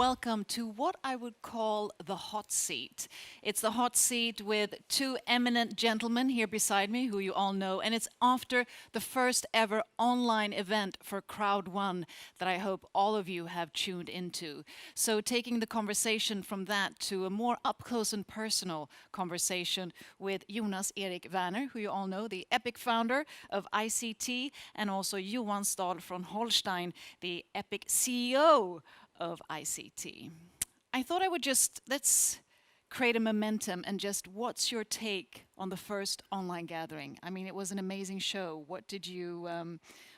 welcome to what I would call the hot seat. It's the hot seat with two eminent gentlemen here beside me who you all know, and it's after the first ever online event for Crowd1 that I hope all of you have tuned into. So taking the conversation from that to a more up-close and personal conversation with Jonas Werner, who you all know, the epic founder of ICT, and also Johan Staël von Holstein, the epic CEO of ICT. I thought I would let's create a momentum and just what's your take on the first online gathering? I mean, it was an amazing show. What did you,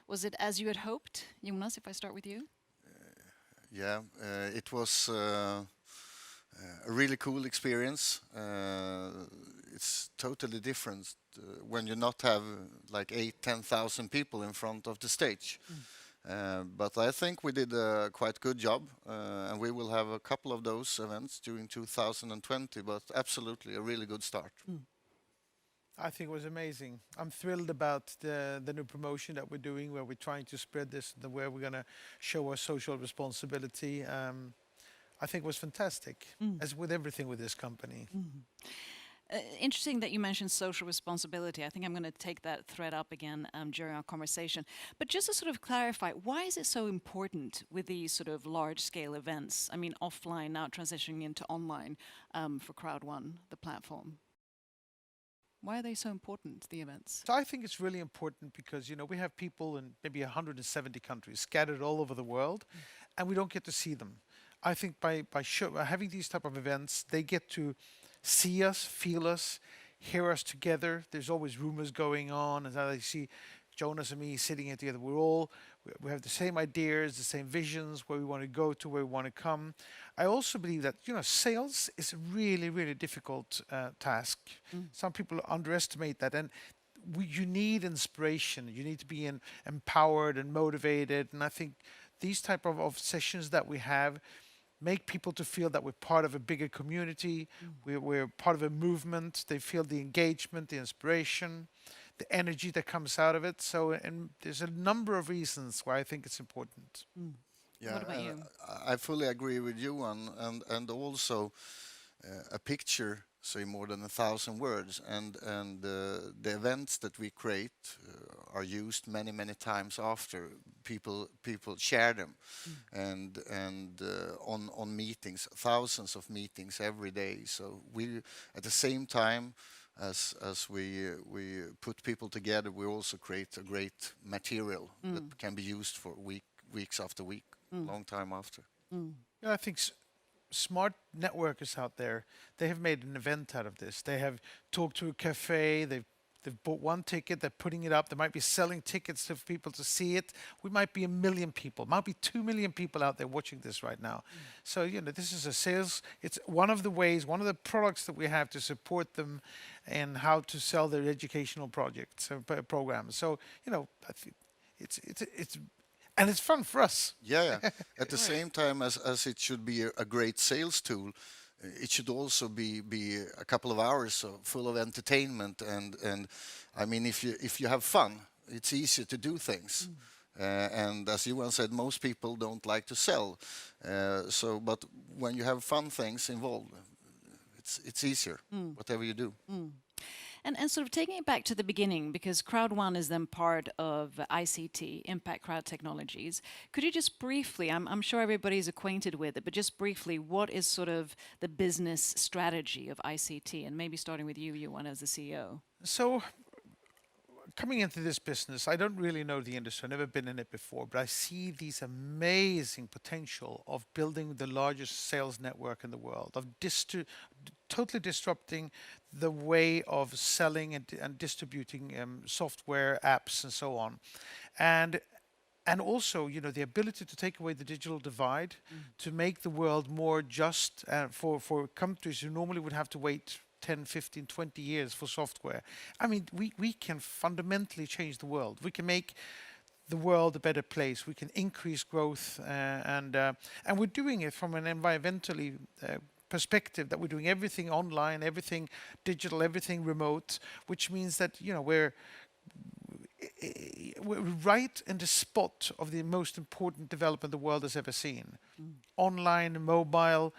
was it as you had hoped? Jonas, if I start with you? It was a really cool experience. It's totally different when you not have like 8,000-10,000 people in front of the stage. But I think we did a quite good job, and we will have a couple of those events during 2020, but absolutely a really good start. I think it was amazing. I'm thrilled about the new promotion that we're doing, where we're trying to spread this, where we're going to show our social responsibility. I think it was fantastic, as with everything with this company. Interesting that you mentioned social responsibility. I think I'm going to take that thread up again during our conversation. But just to sort of clarify, why is it so important with these sort of large-scale events? I mean, offline now transitioning into online for Crowd1, the platform. Why are they so important, the events? So I think it's really important because, you know, we have people in maybe 170 countries scattered all over the world, and we don't get to see them. I think by having these type of events, they get to see us, feel us, hear us together. There's always rumors going on, and I see Jonas and me sitting here together. We have the same ideas, the same visions, where we want to go to, where we want to come. I also believe that, you know, sales is a really, really difficult task. Some people underestimate that, and you need inspiration. You need to be empowered and motivated, and I think these type of sessions that we have make people to feel that we're part of a bigger community, we're part of a movement. They feel the engagement, the inspiration, the energy that comes out of it. So, and there's a number of reasons why I think it's important. Yeah, what about you? I fully agree with you, and also a picture say more than 1,000 words, and the events that we create are used many times after. People share them, and on meetings, thousands of meetings every day. So we, at the same time as we put people together, we also create a great material that can be used for weeks after week, long time after. Yeah, I think smart networkers out there, they have made an event out of this. They have talked to a cafe, they've bought one ticket, they're putting it up, they might be selling tickets to people to see it. We might be 1 million people, might be 2 million people out there watching this right now. So, you know, this is a sales, it's one of the ways, one of the products that we have to support them in how to sell their educational projects, programs. So, you know, I think and it's fun for us. Yeah. At the same time as it should be a great sales tool, it should also be a couple of hours full of entertainment, and I mean, if you have fun, it's easier to do things. And as Johan said, most people don't like to sell. But when you have fun things involved, it's easier, whatever you do. And sort of taking it back to the beginning, because Crowd1 is then part of ICT, Impact Crowd Technologies. Could you just briefly, I'm sure everybody's acquainted with it, but just briefly, what is sort of the business strategy of ICT? And maybe starting with you, Johan, as the CEO. So, coming into this business, I don't really know the industry. I've never been in it before, but I see these amazing potential of building the largest sales network in the world, of totally disrupting the way of selling and distributing software, apps, and so on. And also, you know, the ability to take away the digital divide, to make the world more just for countries who normally would have to wait 10, 15, 20 years for software. I mean, we can fundamentally change the world. We can make the world a better place. We can increase growth, and we're doing it from an environmentally perspective, that we're doing everything online, everything digital, everything remote, which means that, you know, we're right in the spot of the most important development the world has ever seen. Online, mobile,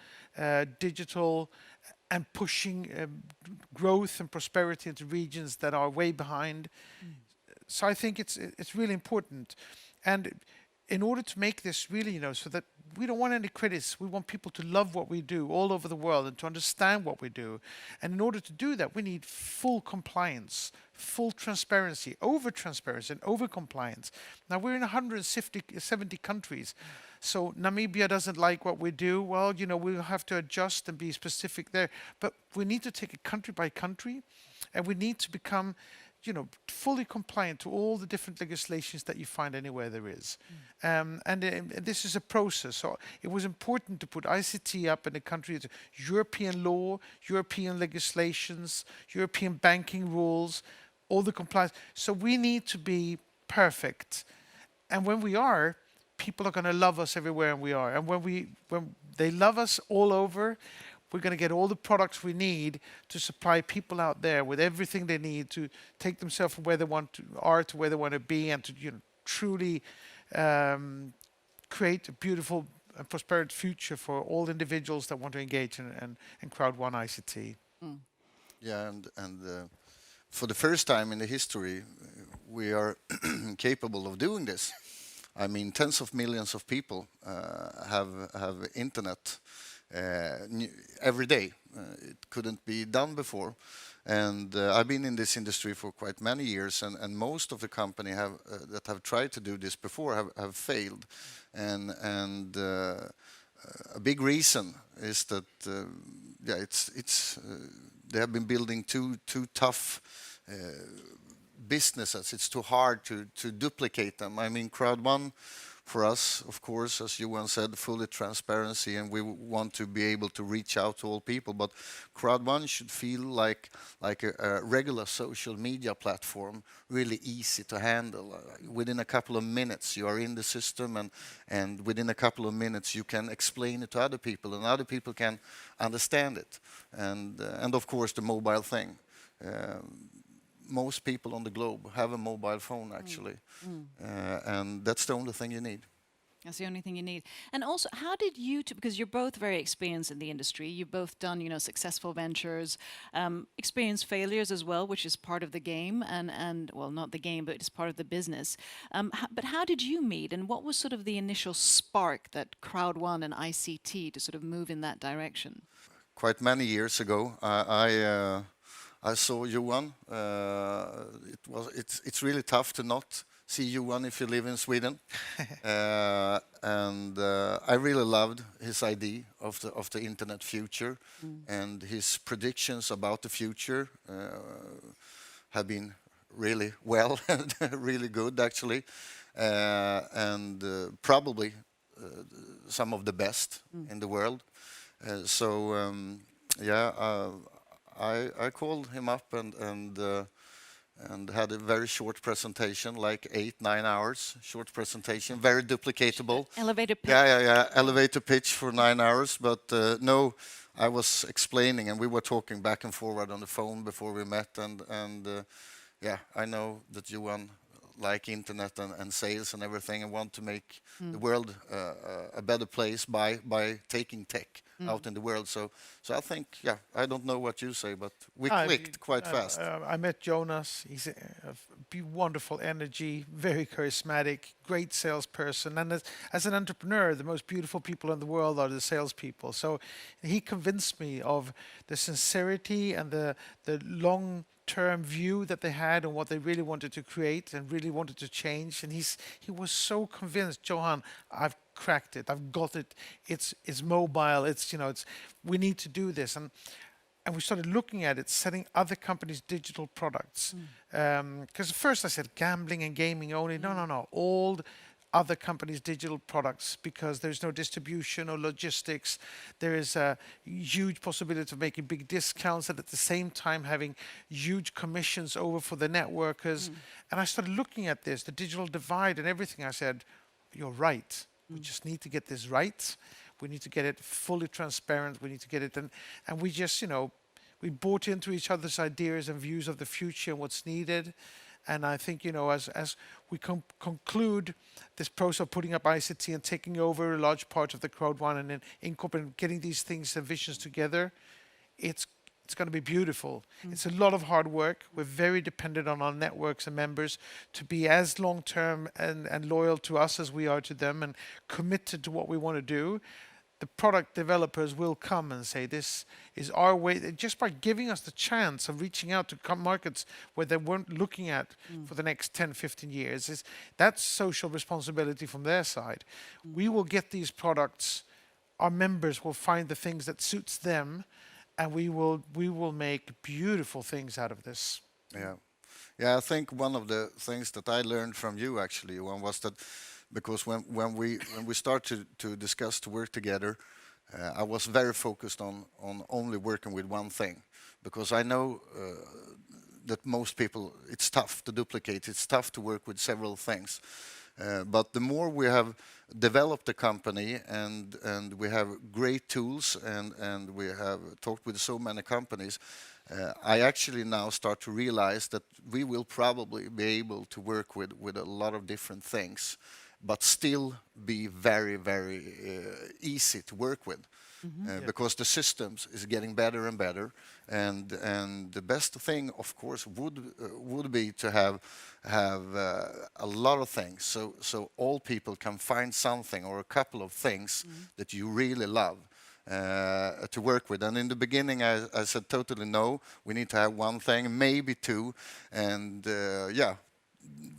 digital, and pushing growth and prosperity into regions that are way behind. So I think it's really important. And in order to make this really, so that we don't want any critics, we want people to love what we do all over the world and to understand what we do. And in order to do that, we need full compliance, full transparency, over transparency and over compliance. Now we're in 170 countries. So Namibia doesn't like what we do. Well, we'll have to adjust and be specific there. But we need to take it country by country, and we need to become fully compliant to all the different legislations that you find anywhere there is. This is a process. So it was important to put ICT up in the country, European law, European legislations, European banking rules, all the compliance. So we need to be perfect. And when we are, people are going to love us everywhere we are. And when they love us all over, we're going to get all the products we need to supply people out there with everything they need to take themselves from where they are to where they want to be, and to truly create a beautiful and prosperous future for all individuals that want to engage in Crowd1 ICT. Yeah, and for the first time in the history, we are capable of doing this. I mean, tens of millions of people have internet every day. It couldn't be done before, and I've been in this industry for quite many years, and most of the company that have tried to do this before have failed, and a big reason is that they have been building too tough businesses. It's too hard to duplicate them. I mean, Crowd1 for us, of course, as Johan said, fully transparency, and we want to be able to reach out to all people. But Crowd1 should feel like a regular social media platform, really easy to handle. Within a couple of minutes, you are in the system, and within a couple of minutes, you can explain it to other people, and other people can understand it. And of course, the mobile thing. Most people on the globe have a mobile phone, actually. And that's the only thing you need. That's the only thing you need. And also, how did you two, because you're both very experienced in the industry, you've both done, successful ventures, experienced failures as well, which is part of the game, and well, not the game, but it's part of the business. But how did you meet, and what was sort of the initial spark that Crowd1 and ICT to sort of move in that direction? Quite many years ago, I saw Johan. It's really tough to not see Johan if you live in Sweden, and I really loved his idea of the internet future, and his predictions about the future have been really well, really good actually, and probably some of the best in the world. I called him up and had a very short presentation, like 8-9 hours, short presentation, very duplicatable. Elevator pitch. Yeah. Elevator pitch for 9 hours. But no, I was explaining, and we were talking back and forward on the phone before we met. And I know that Johan like internet and sales and everything, and want to make the world a better place by taking tech out in the world. So I think, I don't know what you say, but we clicked quite fast. I met Jonas. He's a wonderful energy, very charismatic, great salesperson. And as an entrepreneur, the most beautiful people in the world are the salespeople. So he convinced me of the sincerity and the long-term view that they had and what they really wanted to create and really wanted to change. And he was so convinced, Johan, I've cracked it, I've got it, it's mobile, we need to do this. And we started looking at it, selling other companies' digital products. Because at first I said gambling and gaming only. No, all other companies' digital products, because there's no distribution or logistics. There is a huge possibility of making big discounts and at the same time having huge commissions over for the networkers. And I started looking at this, the digital divide and everything. I said, you're right. We just need to get this right. We need to get it fully transparent. We need to get it, and we just, we bought into each other's ideas and views of the future and what's needed. And I think, as we conclude this process of putting up ICT and taking over a large part of the Crowd1 and then incorporating, getting these things and visions together, it's going to be beautiful. It's a lot of hard work. We're very dependent on our networks and members to be as long-term and loyal to us as we are to them and committed to what we want to do. The product developers will come and say, this is our way, just by giving us the chance of reaching out to markets where they weren't looking at for the next 10, 15 years. That's social responsibility from their side. We will get these products, our members will find the things that suits them, and we will make beautiful things out of this. Yeah. Yeah, I think one of the things that I learned from you actually, Johan, was that because when we started to discuss to work together, I was very focused on only working with one thing, because I know that most people, it's tough to duplicate, it's tough to work with several things. But the more we have developed the company and we have great tools and we have talked with so many companies, I actually now start to realize that we will probably be able to work with a lot of different things, but still be very, very easy to work with. Because the systems is getting better and better, and the best thing, of course, would be to have a lot of things, so all people can find something or a couple of things that you really love to work with. And in the beginning, I said totally no. We need to have one thing, maybe two, and yeah.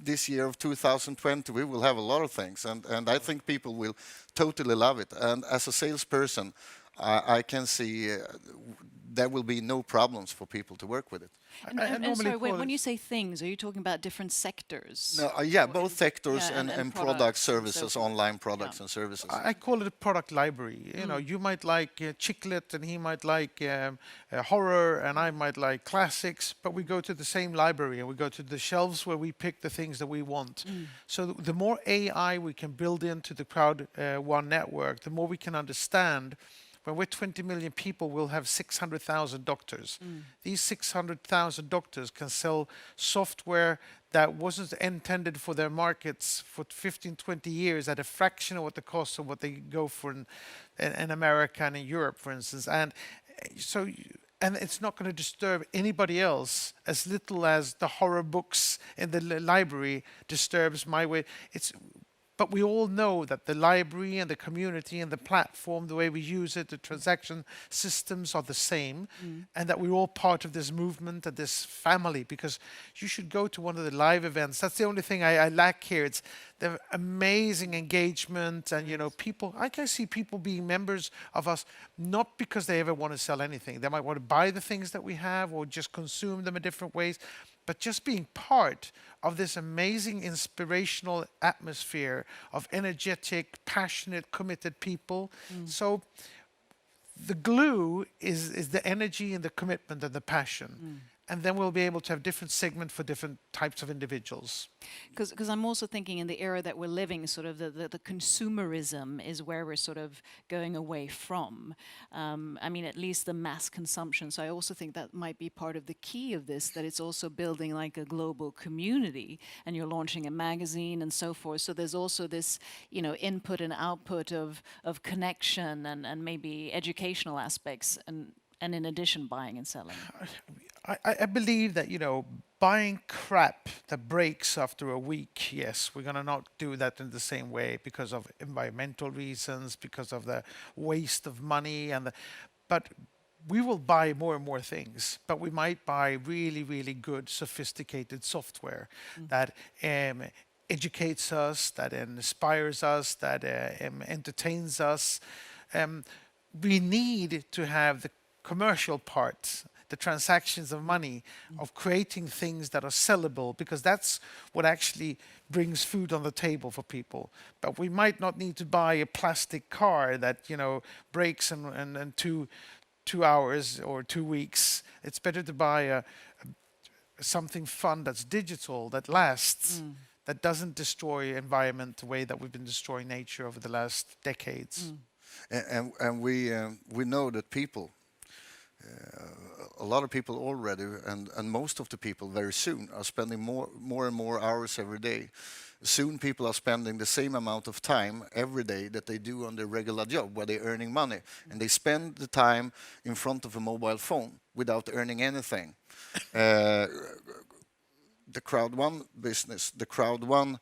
This year of 2020, we will have a lot of things, and I think people will totally love it. And as a salesperson, I can see there will be no problems for people to work with it. And sorry, when you say things, are you talking about different sectors? No, yeah, both sectors Yeah, and products product and so services, forth. online products Yeah. and services. I call it a product library. You might like chicklet, and he might like horror, and I might like classics. But we go to the same library, and we go to the shelves where we pick the things that we want. So the more AI we can build into the Crowd1 network, the more we can understand. When we're 20 million people, we'll have 600,000 doctors. These 600,000 doctors can sell software that wasn't intended for their markets for 15, 20 years at a fraction of what the cost of what they go for in America and in Europe, for instance. And so, and it's not going to disturb anybody else as little as the horror books in the library disturbs my way. But we all know that the library and the community and the platform, the way we use it, the transaction systems are the same, and that we're all part of this movement and this family, because you should go to one of the live events. That's the only thing I lack here. It's the amazing engagement and, people. I can see people being members of us, not because they ever want to sell anything. They might want to buy the things that we have or just consume them in different ways, but just being part of this amazing inspirational atmosphere of energetic, passionate, committed people. So the glue is the energy and the commitment and the passion. And then we'll be able to have different segments for different types of individuals. Because I'm also thinking in the era that we're living, sort of the consumerism is where we're sort of going away from. I mean, at least the mass consumption. So I also think that might be part of the key of this, that it's also building like a global community, and you're launching a magazine and so forth. So there's also this, input and output of connection and maybe educational aspects, and in addition, buying and selling. I believe that, buying crap that breaks after a week, yes, we're going to not do that in the same way because of environmental reasons, because of the waste of money. But we will buy more and more things, but we might buy really, really good, sophisticated software that educates us, that inspires us, that entertains us. We need to have the commercial part, the transactions of money, of creating things that are sellable, because that's what actually brings food on the table for people. But we might not need to buy a plastic car that breaks in 2 hours or 2 weeks. It's better to buy something fun that's digital, that lasts, that doesn't destroy environment the way that we've been destroying nature over the last decades. And we know that people a lot of people already, and most of the people very soon are spending more and more hours every day. Soon people are spending the same amount of time every day that they do on their regular job where they're earning money. And they spend the time in front of a mobile phone without earning anything. Uh, the Crowd1 business, the Crowd1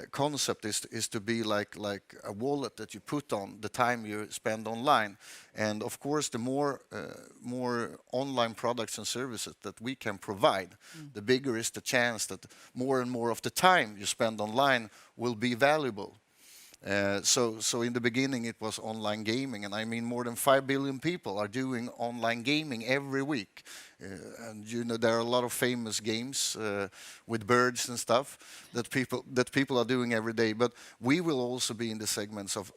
concept is to be like a wallet that you put on the time you spend online. And of course, the more online products and services that we can provide, the bigger is the chance that more and more of the time you spend online will be valuable. So in the beginning it was online gaming, and I mean more than 5 billion people are doing online gaming every week. And you know there are a lot of famous games with birds and stuff that people are doing every day. But we will also be in the segments of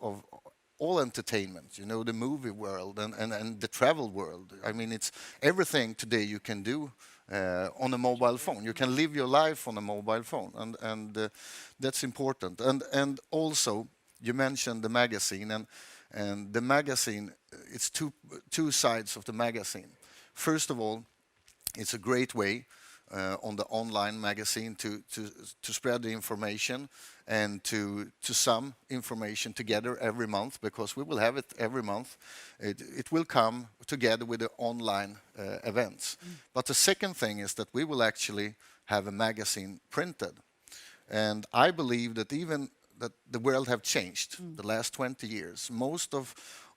all entertainment, you know, the movie world and the travel world. I mean, it's everything today you can do on a mobile phone. You can live your life on a mobile phone, and that's important. And also, you mentioned the magazine, and the magazine. It's two sides of the magazine. First of all, it's a great way on the online magazine to spread the information and to sum information together every month, because we will have it every month. It will come together with the online events. But the second thing is that we will actually have a magazine printed. And I believe that even that the world have changed the last 20 years. Most of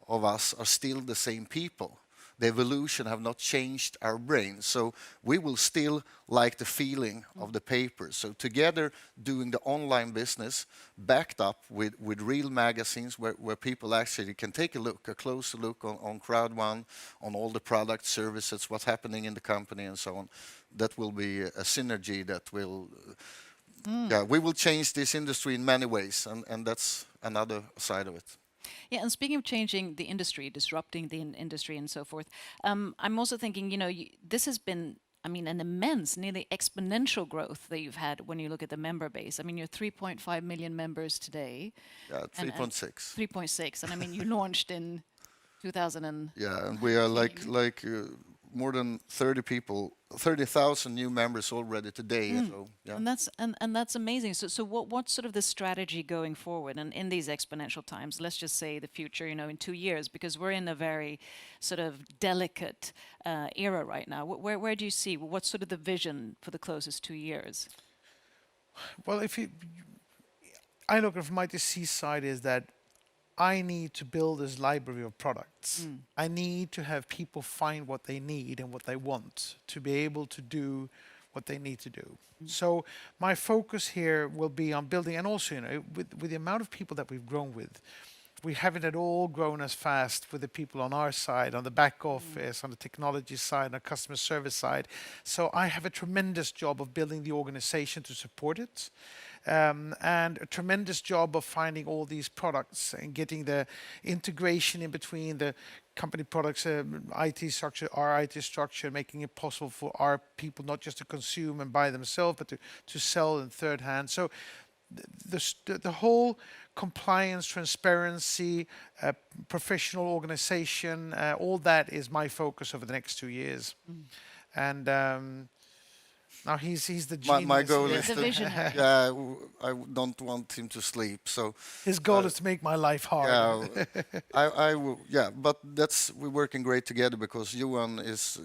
us are still the same people. The evolution have not changed our brains. So we will still like the feeling of the paper. So together doing the online business backed up with real magazines where people actually can take a closer look on Crowd1, on all the products, services, what's happening in the company and so on. That will be a synergy that will, yeah, we will change this industry in many ways, and that's another side of it. Yeah, and speaking of changing the industry, disrupting the industry and so forth, I'm also thinking, you know, this has been, I mean, an immense, nearly exponential growth that you've had when you look at the member base. I mean, you're 3.5 million members today. Yeah, 3.6. 3.6, and I mean, you launched in 2000 and Yeah, and we are like more than 30,000 new members already today. So yeah. and that's amazing. So what's sort of the strategy going forward, and in these exponential times, let's just say the future, you know, in 2 years, because we're in a very sort of delicate era right now. Where do you see, what's sort of the vision for the closest 2 years? Well, I look at from my DC side is that I need to build this library of products. I need to have people find what they need and what they want to be able to do what they need to do. So my focus here will be on building, and also, you know, with the amount of people that we've grown with, we haven't at all grown as fast with the people on our side, on the back office, on the technology side, on the customer service side. So I have a tremendous job of building the organization to support it. And a tremendous job of finding all these products and getting the integration in between the company products, IT structure, our IT structure, making it possible for our people not just to consume and buy themselves, but to sell in third hand. So the whole compliance, transparency, professional organization, all that is my focus over the next 2 years. And now he's the genius. My goal is The to, visionary. yeah, I don't want him to sleep. So His goal is to make my life hard. yeah, I will, yeah, but we're working great together, because Johan is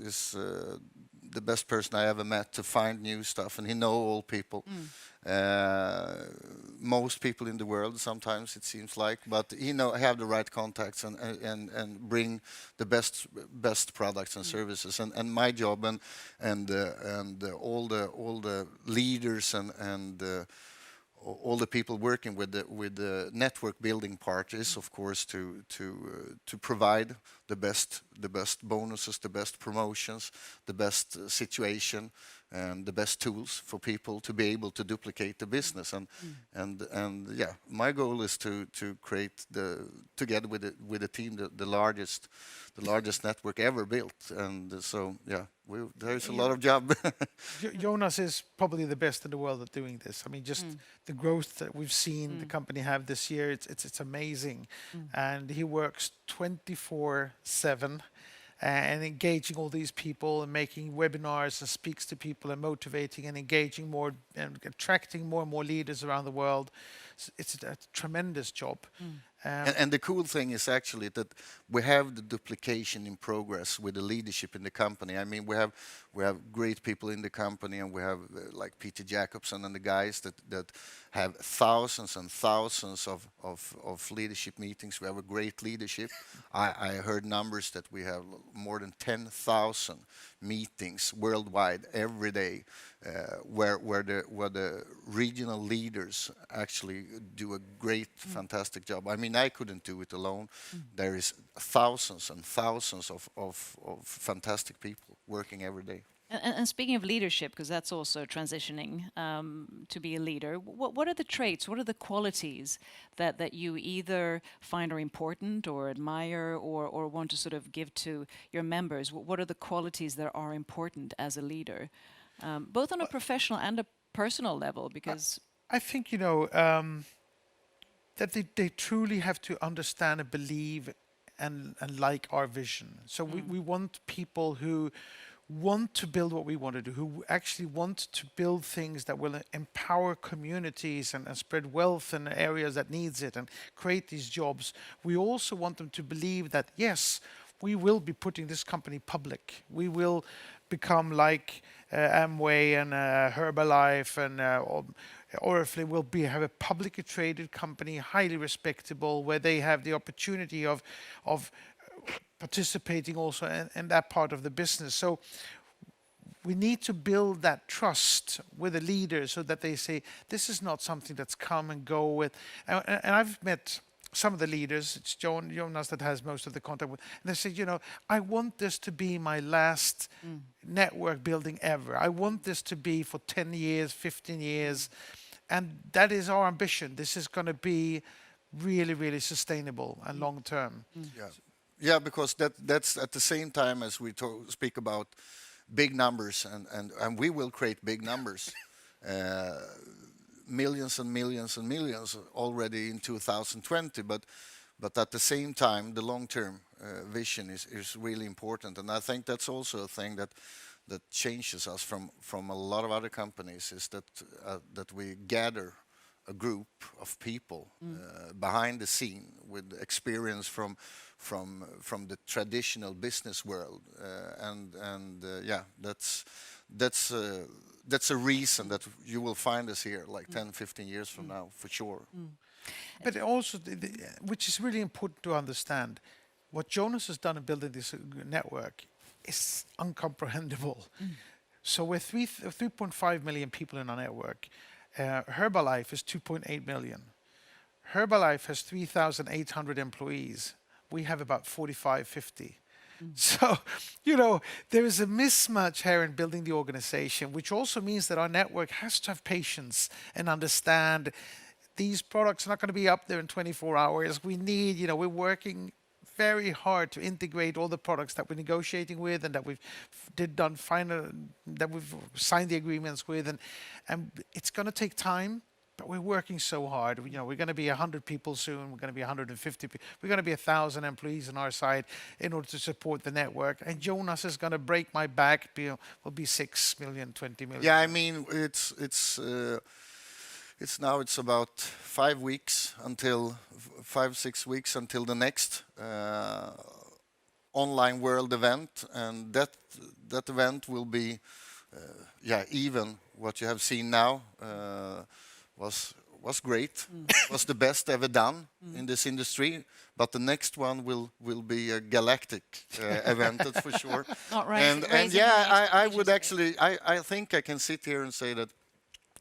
the best person I ever met to find new stuff, and he know all people. Most people in the world, sometimes it seems like, but he have the right contacts and bring the best products and services. And my job and all the leaders and all the people working with the network building part is, of course, to provide the best bonuses, the best promotions, the best situation, and the best tools for people to be able to duplicate the business. And yeah, my goal is to create together with the team the largest network ever built. And so yeah, there's a lot of job. Jonas is probably the best in the world at doing this. I mean, just the growth that we've seen the company have this year, it's amazing. And he works 24/7. and engaging all these people and making webinars and speaks to people and motivating and engaging more and attracting more and more leaders around the world. It's a tremendous job. And the cool thing is actually that we have the duplication in progress with the leadership in the company. I mean, we have great people in the company, and we have like Peter Jacobson and the guys that have thousands and thousands of leadership meetings. We have a great leadership. I heard numbers that we have more than 10,000 meetings worldwide every day, where the regional leaders actually do a great, fantastic job. I mean, I couldn't do it alone. There is thousands and thousands of fantastic people working every day. And speaking of leadership, because that's also transitioning to be a leader, what are the traits, what are the qualities that you either find are important or admire or want to sort of give to your members? What are the qualities that are important as a leader, both on a professional and a personal level? Because I think, that they truly have to understand and believe and like our vision. So we want people who want to build what we want to do, who actually want to build things that will empower communities and spread wealth in areas that needs it and create these jobs. We also want them to believe that, yes, we will be putting this company public. We will become like Amway and Herbalife and Oriflame will have a publicly traded company, highly respectable, where they have the opportunity of participating also in that part of the business. So we need to build that trust with the leaders so that they say, this is not something that's come and go with. And I've met some of the leaders, it's Jonas that has most of the contact with, and they say, I want this to be my last network building ever. I want this to be for 10 years, 15 years. And that is our ambition. This is going to be really, really sustainable and long term. Yeah, because that's at the same time as we speak about big numbers, and we will create big numbers, millions and millions and millions already in 2020. But at the same time, the long-term vision is really important, and I think that's also a thing that changes us from a lot of other companies, is that we gather a group of people behind the scene with experience from the traditional business world, that's a reason that you will find us here like 10, 15 years from now, for sure. But also, which is really important to understand, what Jonas has done in building this network is incomprehensible. So we're 3.5 million people in our network. Herbalife is 2.8 million. Herbalife has 3,800 employees. We have about 45, 50. So, there is a mismatch here in building the organization, which also means that our network has to have patience and understand these products are not going to be up there in 24 hours. We need, we're working very hard to integrate all the products that we're negotiating with and that we've signed the agreements with, and it's going to take time, but we're working so hard. We're going to be 100 people soon. We're going to be 150 people. We're going to be 1,000 employees on our side in order to support the network. And Jonas is going to break my back. Will be 6 million, 20 million. Yeah, I mean, it's about 5 weeks until 5-6 weeks until the next online world event, and that event will be even what you have seen now was great. Was the best ever done in this industry, but the next one will be a galactic event, that's for sure. Not And yeah, I would actually, I think I can sit here and say that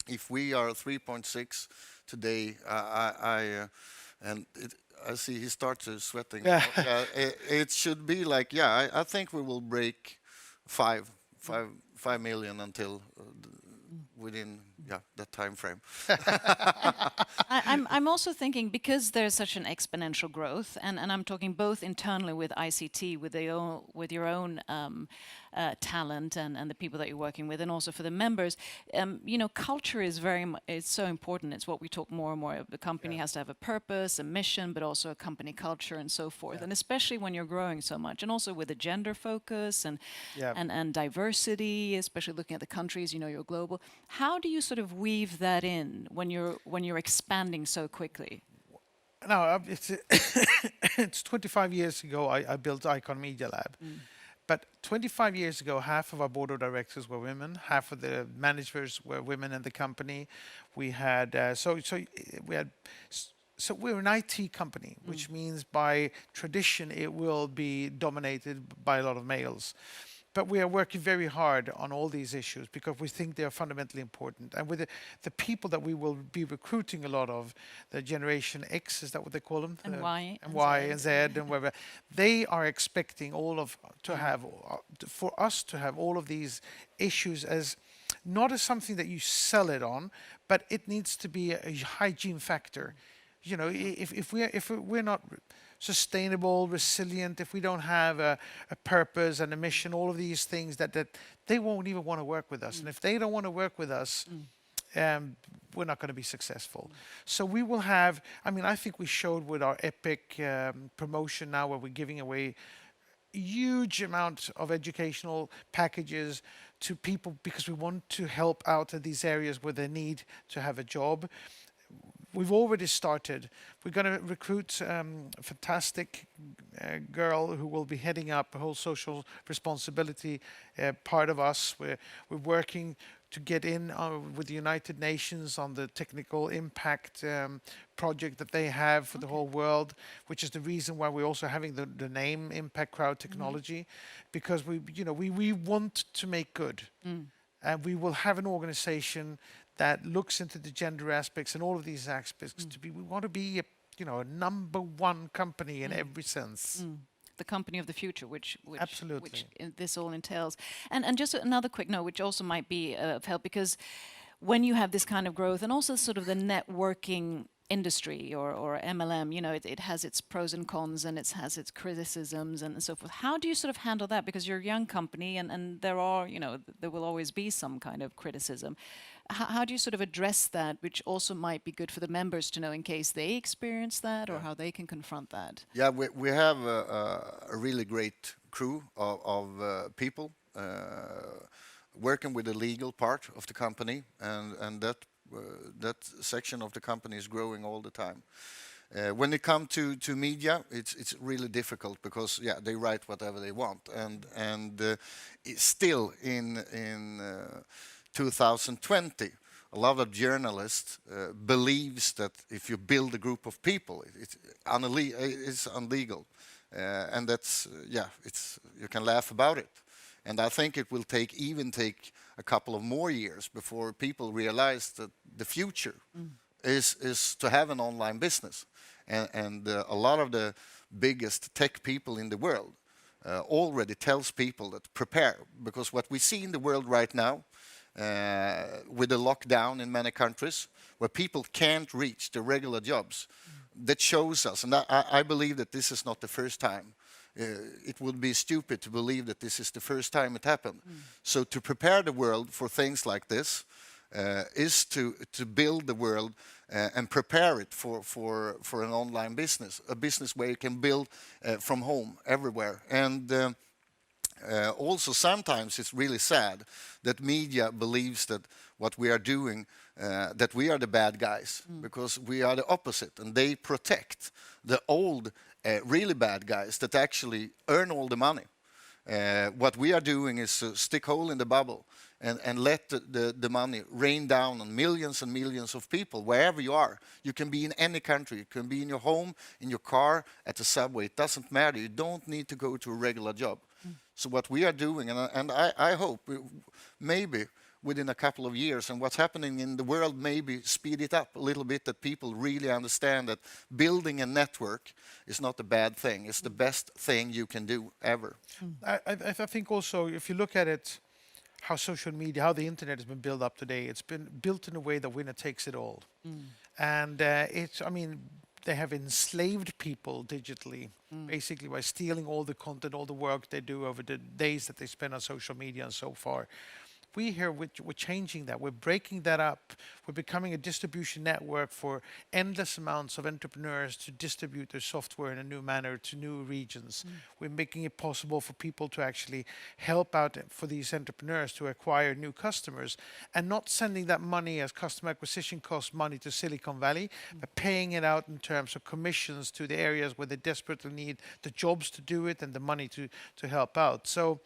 if we are 3.6 today, I see he starts sweating. Yeah. It should be like, I think we will break 5 million until within that time frame. I'm also thinking, because there's such an exponential growth, and I'm talking both internally with ICT, with your own talent and the people that you're working with, and also for the members. Culture is it's so important. It's what we talk more and more of. The company has to have a purpose, a mission, but also a company culture and so forth. And especially when you're growing so much, and also with the gender focus and diversity, especially looking at the countries. You're global. How do you sort of weave that in when you're expanding so quickly? No, it's 25 years ago I built Icon Media Lab. But 25 years ago, half of our board of directors were women, half of the managers were women in the company. We had so we're an IT company, which means by tradition it will be dominated by a lot of males. But we are working very hard on all these issues because we think they are fundamentally important. And with the people that we will be recruiting a lot of, the Generation X, is that what they call them? And Y. And Y and Z and whatever. They are expecting for us to have all of these issues as not as something that you sell it on, but it needs to be a hygiene factor. If we're not sustainable, resilient, if we don't have a purpose and a mission, all of these things that they won't even want to work with us. And if they don't want to work with us, we're not going to be successful. So we will have, I think we showed with our Epic promotion now, where we're giving away huge amount of educational packages to people because we want to help out in these areas where they need to have a job. We've already started. We're going to recruit a fantastic girl who will be heading up a whole social responsibility part of us. We're working to get in with the United Nations on the technical impact project that they have for the whole world, which is the reason why we're also having the name Impact Crowd Technology, because we want to make good. And we will have an organization that looks into the gender aspects and all of these aspects we want to be a number one company in every sense. The company of the future, which Absolutely. This all entails. And just another quick note, which also might be of help, because when you have this kind of growth and also sort of the networking industry or MLM, it has its pros and cons and it has its criticisms and so forth. How do you sort of handle that? Because you're a young company and there will always be some kind of criticism. How do you sort of address that, which also might be good for the members to know in case they experience that, or how they can confront that? Yeah, we have a really great crew of people working with the legal part of the company, and that section of the company is growing all the time. When it comes to media, it's really difficult because they write whatever they want, and it's still in 2020, a lot of journalists believes that if you build a group of people, it's illegal, and that's you can laugh about it. And I think it will take a couple of more years before people realize that the future is to have an online business, and a lot of the biggest tech people in the world already tells people that prepare, because what we see in the world right now, with the lockdown in many countries, where people can't reach the regular jobs, that shows us, and I believe that this is not the first time. It would be stupid to believe that this is the first time it happened. So to prepare the world for things like this is to build the world and prepare it for an online business, a business where you can build from home everywhere. And also, sometimes it's really sad that media believes that what we are doing, that we are the bad guys, because we are the opposite, and they protect the old, really bad guys that actually earn all the money. What we are doing is to stick hole in the bubble and let the money rain down on millions and millions of people, wherever you are. You can be in any country. You can be in your home, in your car, at the subway. It doesn't matter. You don't need to go to a regular job. So what we are doing, and I hope maybe within a couple of years, and what's happening in the world maybe speed it up a little bit, that people really understand that building a network is not a bad thing. It's the best thing you can do ever. I think also, if you look at it, how social media, how the internet has been built up today. It's been built in a way that winner takes it all. And I mean, they have enslaved people digitally, basically by stealing all the content, all the work they do over the days that they spend on social media and so far. We here, we're changing that. We're breaking that up. We're becoming a distribution network for endless amounts of entrepreneurs to distribute their software in a new manner to new regions. We're making it possible for people to actually help out for these entrepreneurs to acquire new customers and not sending that money as customer acquisition cost money to Silicon Valley, but paying it out in terms of commissions to the areas where they desperately need the jobs to do it and the money to help out. So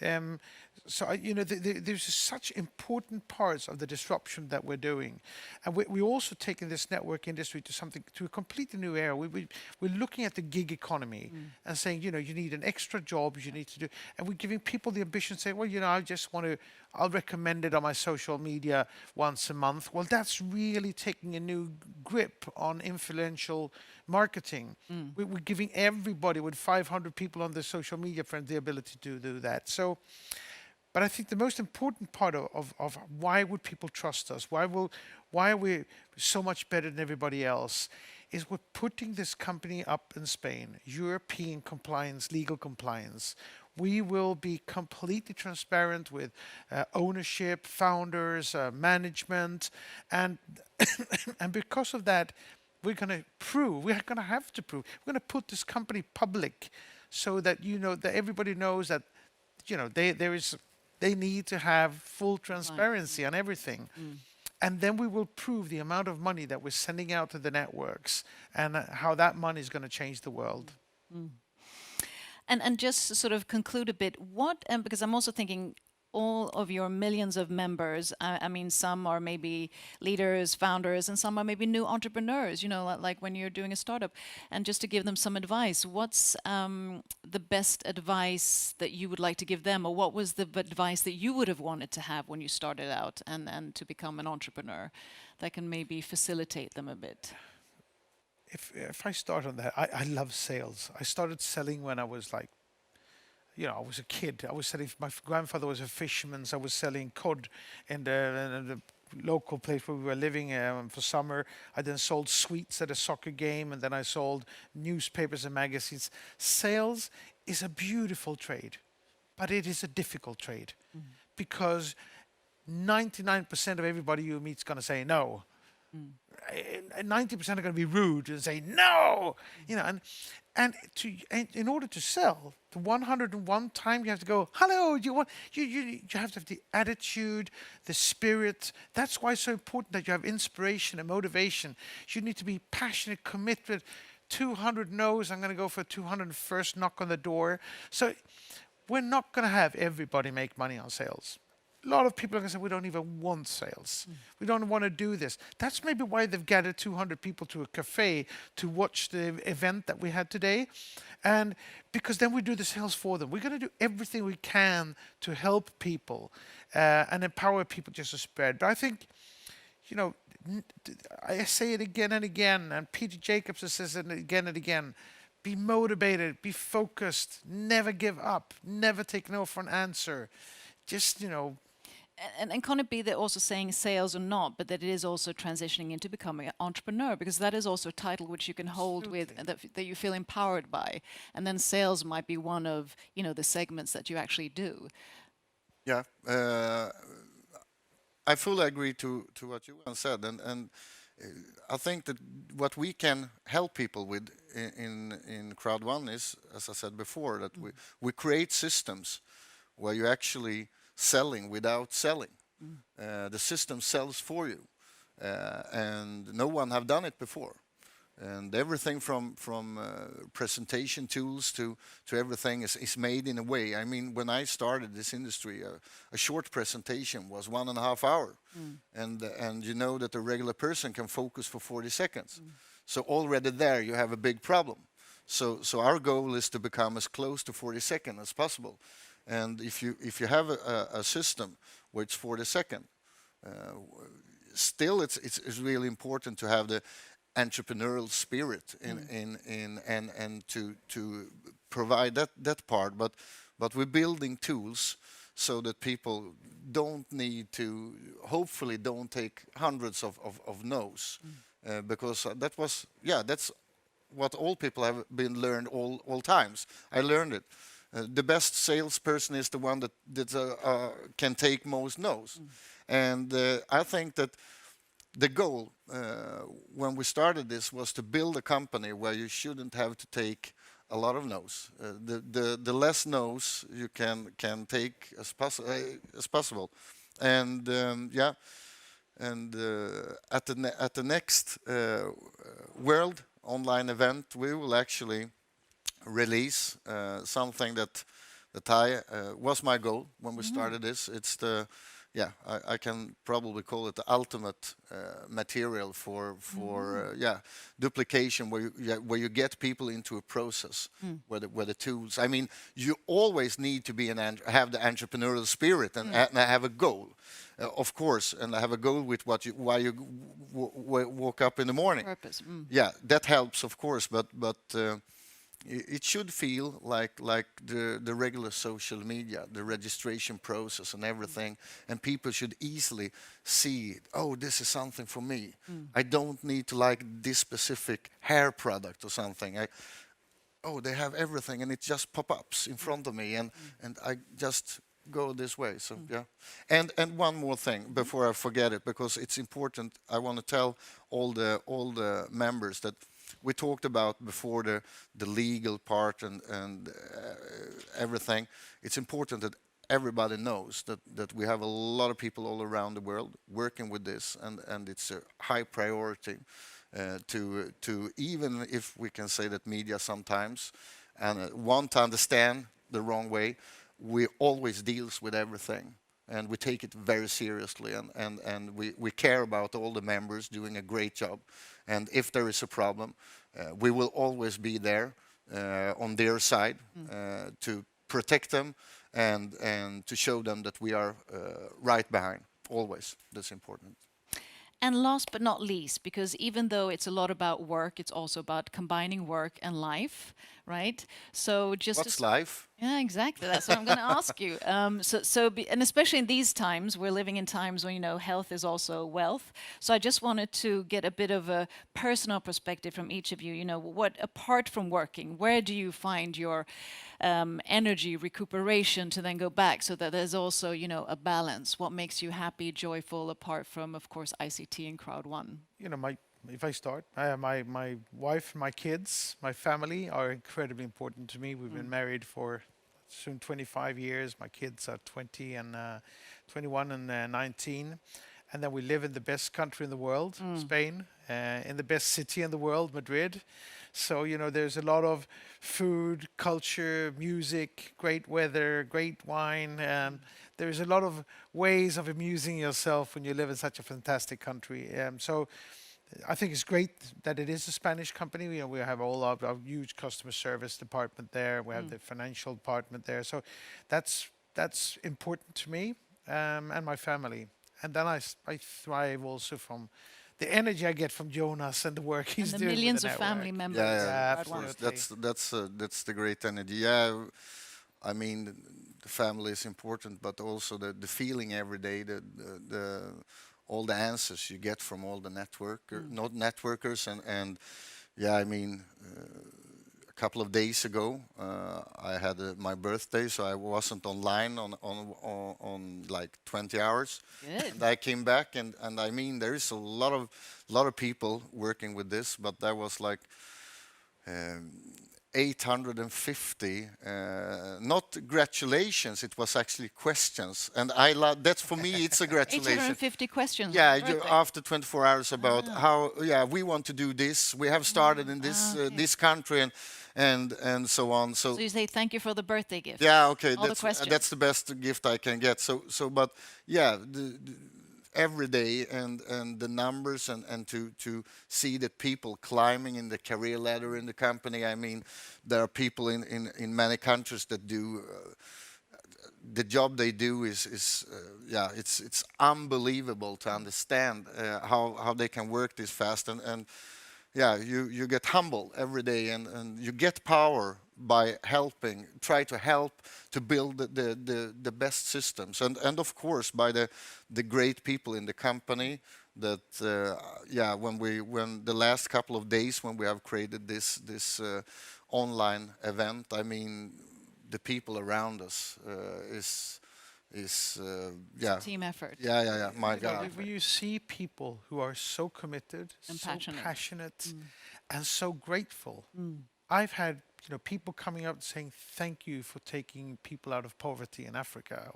there's such important parts of the disruption that we're doing, and we're also taking this network industry to a completely new era. We're looking at the gig economy and saying, you need an extra job, you need to do, and we're giving people the ambition to say, well, I'll recommend it on my social media once a month. Well, that's really taking a new grip on influential marketing. We're giving everybody with 500 people on their social media friends the ability to do that. So. But I think the most important part of why would people trust us, why are we so much better than everybody else, is we're putting this company up in Spain, European compliance, legal compliance. We will be completely transparent with ownership, founders, management, and and because of that, we're going to have to prove, we're going to put this company public, so that that everybody knows that they need to have full transparency on everything. And then we will prove the amount of money that we're sending out to the networks and how that money is going to change the world. And just to sort of conclude a bit, because I'm also thinking all of your millions of members, I mean, some are maybe leaders, founders, and some are maybe new entrepreneurs, like when you're doing a startup. And just to give them some advice, what's the best advice that you would like to give them? Or what was the advice that you would have wanted to have when you started out and to become an entrepreneur that can maybe facilitate them a bit? If I start on that, I love sales. I started selling when I was like, I was a kid. I was selling. My grandfather was a fisherman, so I was selling cod in the local place where we were living for summer. I then sold sweets at a soccer game, and then I sold newspapers and magazines. Sales is a beautiful trade, but it is a difficult trade because 99% of everybody you meet is going to say no. 90% are going to be rude and say no, and in order to sell, the 101 time you have to go, hello, you have to have the attitude, the spirit. That's why it's so important that you have inspiration and motivation. You need to be passionate, committed. 200 no's, I'm going to go for 201st knock on the door. So we're not going to have everybody make money on sales. A lot of people are going to say, we don't even want sales. We don't want to do this. That's maybe why they've gathered 200 people to a cafe to watch the event that we had today. And because then we do the sales for them. We're going to do everything we can to help people and empower people just to spread. But I think, I say it again and again, and Peter Jacobs says it again and again. Be motivated, be focused, never give up, never take no for an answer. Just, And can it be that also saying sales or not, but that it is also transitioning into becoming an entrepreneur, because that is also a title which you can hold with, that you feel empowered by, and then sales might be one of the segments that you actually do. Yeah, I fully agree to what Johan said, and I think that what we can help people with in Crowd1 is, as I said before, that we create systems where you actually selling without selling. The system sells for you, and no one have done it before. And everything from presentation tools to everything is made in a way. I mean, when I started this industry, a short presentation was 1.5 hours, and you know that a regular person can focus for 40 seconds. So already there you have a big problem. So our goal is to become as close to 40 seconds as possible. And if you have a system where it's 40 seconds, still it's really important to have the entrepreneurial spirit and to provide that part. But we're building tools so that people don't need to, hopefully don't take hundreds of no's, because that was, yeah, that's what all people have been learned all times. I learned it. The best salesperson is the one that can take most no's. And I think that the goal when we started this was to build a company where you shouldn't have to take a lot of no's. The less no's you can take as possible. And yeah, and at the next World Online event, we will actually release something that I was my goal when we started this. It's the, yeah, I can probably call it the ultimate material for yeah, duplication, where you get people into a process where the tools. I mean, you always need to be have the entrepreneurial spirit and have a goal, of course, and have a goal with why you woke up in the morning. Purpose. Yeah, that helps, of course, but it should feel like the regular social media, the registration process and everything, and people should easily see, oh, this is something for me. I don't need to like this specific hair product or something. Oh, they have everything, and it just pop-ups in front of me, and I just go this way. So yeah, and one more thing before I forget it, because it's important. I want to tell all the members that we talked about before, the legal part and everything. It's important that everybody knows that we have a lot of people all around the world working with this, and it's a high priority to, even if we can say that media sometimes and want to understand the wrong way, we always deals with everything. And we take it very seriously, and we care about all the members doing a great job. And if there is a problem, we will always be there on their side to protect them and to show them that we are right behind, always. That's important. And last but not least, because even though it's a lot about work, it's also about combining work and life, right? So just What's life? Yeah, exactly. That's what I'm going to ask you. And especially in these times, we're living in times when, you know, health is also wealth. So I just wanted to get a bit of a personal perspective from each of you. You know, what, apart from working, where do you find your energy, recuperation to then go back, so that there's also, you know, a balance? What makes you happy, joyful, apart from, of course, ICT and Crowd1? You know, if I start, my wife, my kids, my family are incredibly important to me. We've been married for soon 25 years. My kids are 20 and 21 and 19. And then we live in the best country in the world, Spain, in the best city in the world, Madrid. So, you know, there's a lot of food, culture, music, great weather, great wine. There's a lot of ways of amusing yourself when you live in such a fantastic country. So I think it's great that it is a Spanish company. You know, we have all our huge customer service department there. We have the financial department there. So that's important to me and my family. And then I thrive also from the energy I get from Jonas and the work he's And the doing. millions with of the network. family members. Yeah, of of course. absolutely. That's the great energy. Yeah, I mean, the family is important, but also the feeling every day, the all the answers you get from all the not networkers, and yeah, I mean, a couple of days ago, I had my birthday, so I wasn't online on like 20 hours. Good. And I came back, and I mean, there is a lot of people working with this, but there was like 850, not congratulations, it was actually questions. And I love, that's for me, it's a congratulation. 850 questions. Yeah, on your birthday. after 24 hours about how, yeah, we want to do this. We have started in this this country and so on. So you say thank you for the birthday gift. Yeah, okay, All the questions. that's the best gift I can get. But yeah, every day and the numbers and to see that people climbing in the career ladder in the company. I mean, there are people in many countries that do the job they do is yeah, it's unbelievable to understand how they can work this fast and you get humble every day, and you get power by helping, try to help to build the best systems, and of course by the great people in the company that when the last couple of days when we have created this online event, I mean the people around us is Team effort. my You know, God. when you see people who are so committed, And so passionate. passionate, and so grateful. I've had people coming up saying thank you for taking people out of poverty in Africa,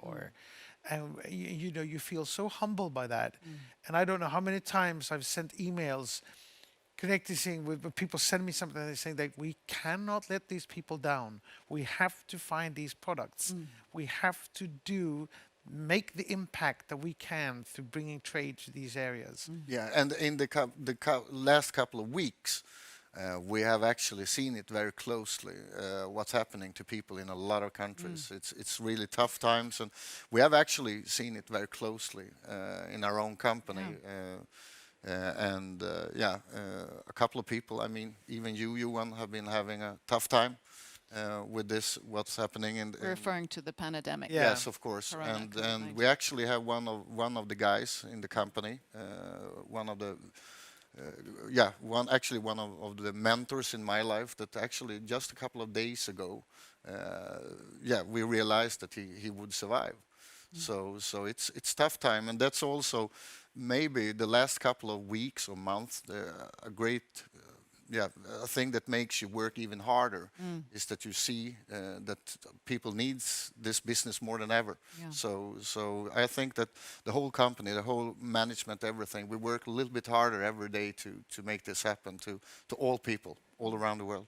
and you feel so humbled by that. And I don't know how many times I've sent emails connecting with people send me something and they're saying that we cannot let these people down. We have to find these products. We have to make the impact that we can through bringing trade to these areas. Yeah, and in the last couple of weeks, we have actually seen it very closely. What's happening to people in a lot of countries? It's really tough times, and we have actually seen it very closely in our own company. A couple of people. I mean, even you, Johan, have been having a tough time with this. What's happening in We're referring to the pandemic. Yeah. Yes, of course. Corona, And COVID-19. we actually have one of the guys in the company, one of the one of the mentors in my life that actually just a couple of days ago, we realized that he would survive. So it's tough time, and that's also maybe the last couple of weeks or months a great a thing that makes you work even harder is that you see that people needs this business more than ever. Yeah. So I think that the whole company, the whole management, everything, we work a little bit harder every day to make this happen to all people all around the world.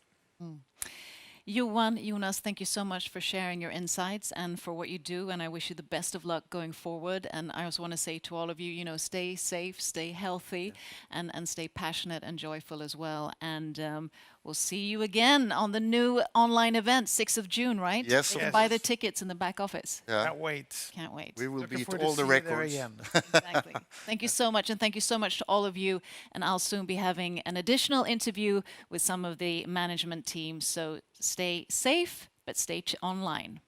Johan, Jonas, thank you so much for sharing your insights and for what you do, and I wish you the best of luck going forward. And I also want to say to all of you, stay safe, stay healthy, and stay passionate and joyful as well. And we'll see you again on the new online event, 6th of June, right? Yes, You of can buy the course. tickets in the back office. Yeah, Can't wait. Can't wait. we will Looking beat forward to all the see you there records. again. Exactly. Thank you so much, and thank you so much to all of you. And I'll soon be having an additional interview with some of the management team. So stay safe, but stay online.